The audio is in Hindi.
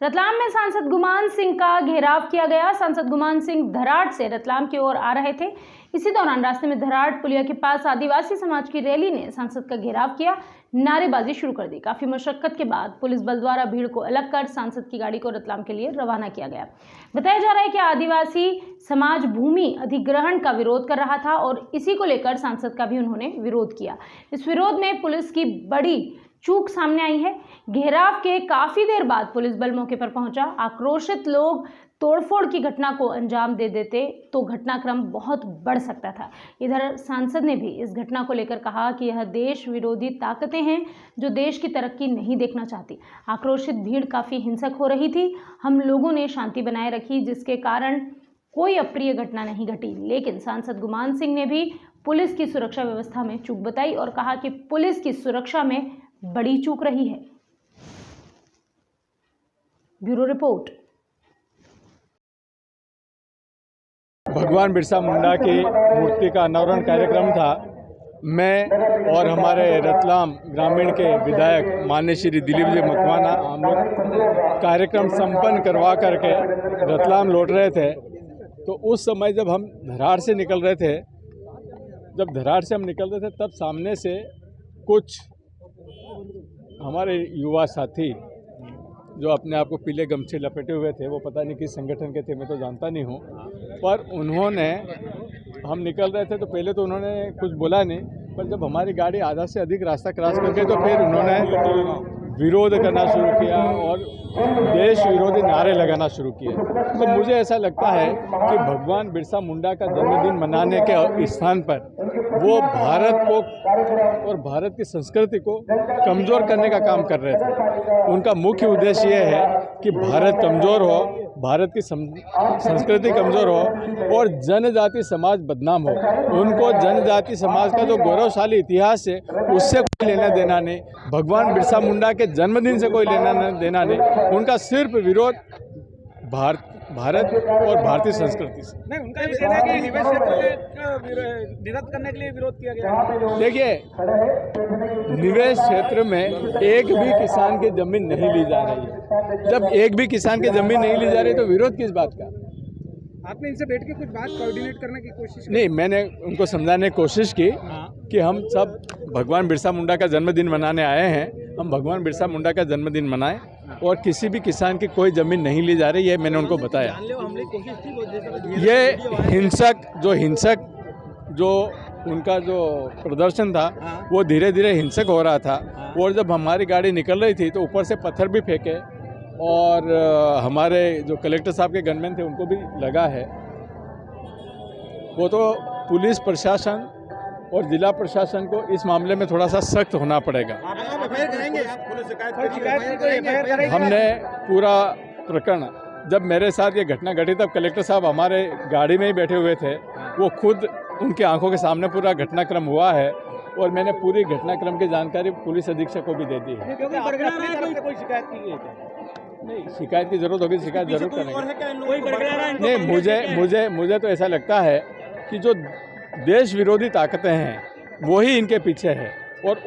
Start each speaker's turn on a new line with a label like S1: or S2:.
S1: रतलाम में सांसद गुमान सिंह का घेराव किया गया। सांसद गुमान सिंह धराड़ से रतलाम की ओर आ रहे थे। इसी दौरान रास्ते में धराड़ पुलिया के पास आदिवासी समाज की रैली ने सांसद का घेराव किया, नारेबाजी शुरू कर दी। काफी मशक्कत के बाद पुलिस बल द्वारा भीड़ को अलग कर सांसद की गाड़ी को रतलाम के लिए रवाना किया गया। बताया जा रहा है कि आदिवासी समाज भूमि अधिग्रहण का विरोध कर रहा था और इसी को लेकर सांसद का भी उन्होंने विरोध किया। इस विरोध में पुलिस की बड़ी चूक सामने आई है। घेराव के काफी देर बाद पुलिस बल मौके पर पहुंचा। आक्रोशित लोग तोड़फोड़ की घटना को अंजाम दे देते तो घटनाक्रम बहुत बढ़ सकता था। इधर सांसद ने भी इस घटना को लेकर कहा कि यह देश विरोधी ताकतें हैं जो देश की तरक्की नहीं देखना चाहती। आक्रोशित भीड़ काफी हिंसक हो रही थी। हम लोगों ने शांति बनाए रखी, जिसके कारण कोई अप्रिय घटना नहीं घटी। लेकिन सांसद गुमान सिंह ने भी पुलिस की सुरक्षा व्यवस्था में चूक बताई और कहा कि पुलिस की सुरक्षा में बड़ी चूक रही है। Bureau report.
S2: भगवान बिरसा मुंडा की मूर्ति का अनावरण कार्यक्रम था। मैं और हमारे रतलाम ग्रामीण के विधायक माननीय श्री दिलीप जी मकवाना हम लोग कार्यक्रम संपन्न करवा करके रतलाम लौट रहे थे। तो उस समय जब हम धराड़ से निकल रहे थे, तब सामने से कुछ हमारे युवा साथी जो अपने आप को पीले गमछे लपेटे हुए थे, वो पता नहीं किस संगठन के थे, मैं तो जानता नहीं हूँ, पर उन्होंने, हम निकल रहे थे तो पहले तो उन्होंने कुछ बोला नहीं, पर जब हमारी गाड़ी आधा से अधिक रास्ता क्रॉस करके तो फिर उन्होंने विरोध करना शुरू किया और देश विरोधी नारे लगाना शुरू किए। तो मुझे ऐसा लगता है कि भगवान बिरसा मुंडा का जन्मदिन मनाने के स्थान पर वो भारत को और भारत की संस्कृति को कमज़ोर करने का काम कर रहे थे। उनका मुख्य उद्देश्य ये है कि भारत कमज़ोर हो, भारत की संस्कृति कमज़ोर हो और जनजाति समाज बदनाम हो। उनको जनजाति समाज का जो गौरवशाली इतिहास है उससे कोई लेना देना नहीं, भगवान बिरसा मुंडा के जन्मदिन से कोई लेना देना नहीं। उनका सिर्फ विरोध भारत और भारतीय संस्कृति से।
S3: नहीं, उनका ये कहना है कि निवेश क्षेत्र में निरस्त करने के लिए विरोध किया गया।
S2: देखिए, निवेश क्षेत्र में एक भी किसान की जमीन नहीं ली जा रही है। जब एक भी किसान की जमीन नहीं ली जा रही तो विरोध किस बात का?
S3: आपने इनसे बैठ के कुछ बात कोऑर्डिनेट करने की कोशिश की?
S2: नहीं, मैंने उनको समझाने की कोशिश की कि हम सब भगवान बिरसा मुंडा का जन्मदिन मनाने आए हैं, हम भगवान बिरसा मुंडा का जन्मदिन मनाएं और किसी भी किसान की कोई ज़मीन नहीं ली जा रही है। मैंने उनको बताया। ये हिंसक जो उनका जो प्रदर्शन था वो धीरे धीरे हिंसक हो रहा था और जब हमारी गाड़ी निकल रही थी तो ऊपर से पत्थर भी फेंके और हमारे जो कलेक्टर साहब के गनमैन थे उनको भी लगा है। वो तो पुलिस प्रशासन और जिला प्रशासन को इस मामले में थोड़ा सा सख्त होना पड़ेगा। हमने पूरा प्रकरण, जब मेरे साथ ये घटना घटी तब कलेक्टर साहब हमारे गाड़ी में ही बैठे हुए थे, वो खुद उनकी आंखों के सामने पूरा घटनाक्रम हुआ है और मैंने पूरी घटनाक्रम की जानकारी पुलिस अधीक्षक को भी दे दी है।
S3: कोई शिकायत की है?
S2: नहीं, शिकायत की जरूरत होगी, शिकायत जरूर करेंगे। नहीं, मुझे तो ऐसा लगता है कि जो देश विरोधी ताकतें हैं वही इनके पीछे है और